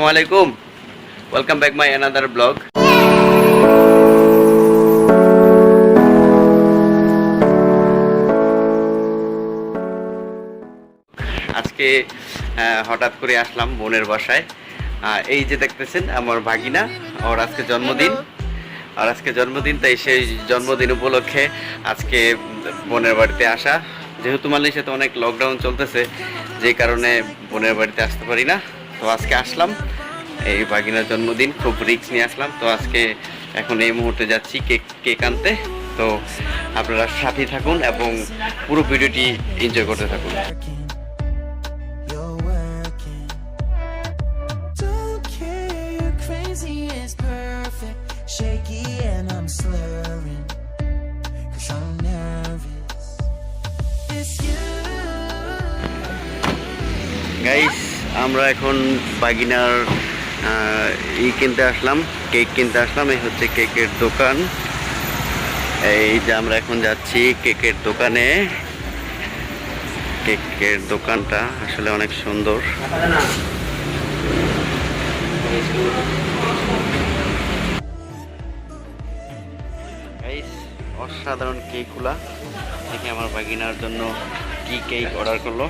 Assalamualaikum. Welcome back my another blog. আজকে হঠাৎ করে আসলাম বোনের বাসায়। এই যে দেখতেছেন আমার ভাগিনা, ওর আজকে জন্মদিন। আর আজকে জন্মদিন, তাই সেই জন্মদিন উপলক্ষে আজকে বোনের বাড়িতে আসা। যেহেতু মালয়েশিয়াতে অনেক লকডাউন চলতেছে, যে কারণে বোনের বাড়িতে আসতে পারি না। তো আজকে আসলাম, এই ভাগিনার জন্মদিন, খুব রিস্ক নিয়ে আসলাম। তো আজকে এখন এই মুহূর্তে যাচ্ছি কেক আনতে। তো আপনারা সাথে থাকুন এবং পুরো ভিডিওটি এনজয় করতে থাকুন। গাইস, আমরা এখন বাগিনার কিনতে আসলাম, কেক কিনতে আসলাম। এই হচ্ছে কেকের দোকান। এই যে আমরা এখন যাচ্ছি কেকের দোকানে। কেকের দোকানটা আসলে অনেক সুন্দর। গাইস, অসাধারণ কেকগুলা দেখে আমার বাগিনার জন্য কি কেক অর্ডার করলো।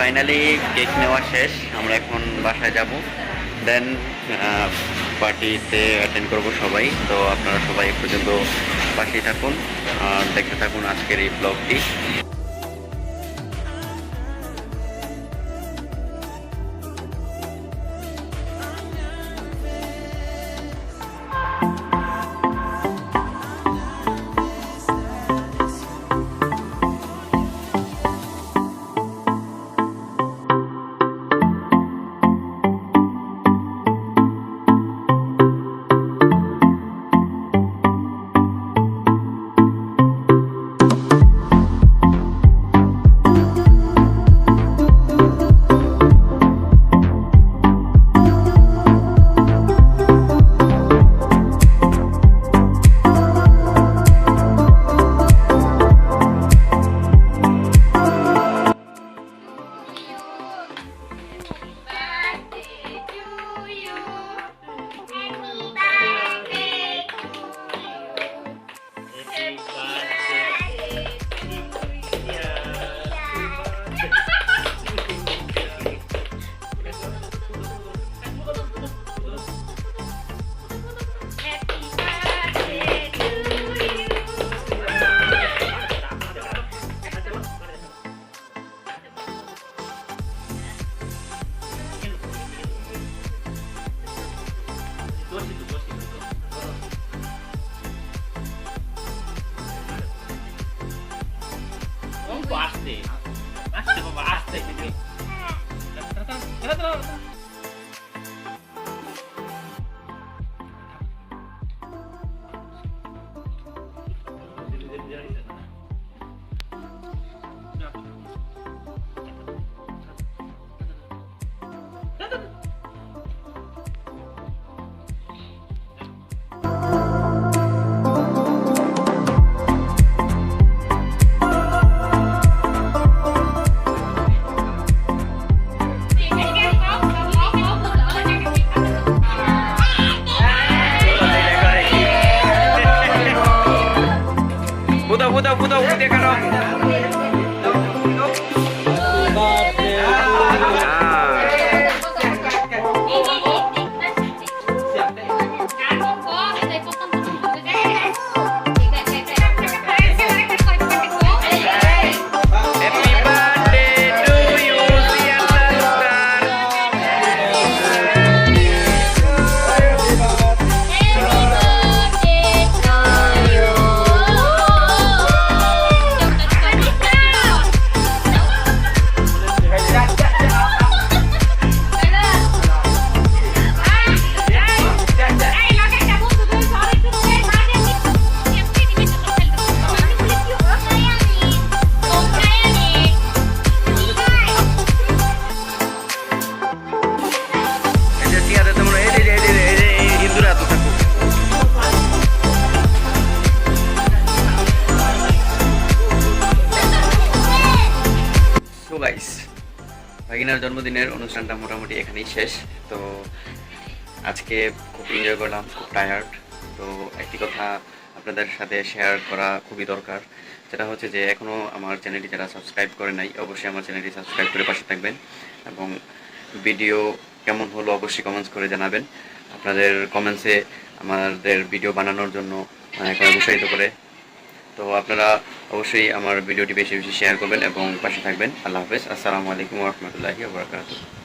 ফাইনালি কেক নেওয়া শেষ, আমরা এখন বাসায় যাব, দেন পার্টিতে অ্যাটেন্ড করব সবাই। তো আপনারা সবাই পর্যন্ত পাশেই থাকুন আর দেখতে থাকুন আজকের এই ব্লগটি। ভাগিনার জন্মদিনের অনুষ্ঠানটা মোটামুটি এখানেই শেষ। তো আজকে খুব এনজয় করলাম, খুব টায়ার্ড। তো একটি কথা আপনাদের সাথে শেয়ার করা খুবই দরকার, যেটা হচ্ছে যে এখনও আমার চ্যানেলটি যারা সাবস্ক্রাইব করে নাই অবশ্যই আমার চ্যানেলটি সাবস্ক্রাইব করে পাশে থাকবেন, এবং ভিডিও কেমন হলো অবশ্যই কমেন্টস করে জানাবেন। আপনাদের কমেন্টসে আমাদের ভিডিও বানানোর জন্য উৎসাহিত করে। তো আপনারা অবশ্যই আমার ভিডিওটি বেশি বেশি শেয়ার করবেন এবং পাশে থাকবেন। আল্লাহ হাফেজ। আসসালামু আলাইকুম ওয়া রাহমাতুল্লাহি ওয়া বারাকাতুহু।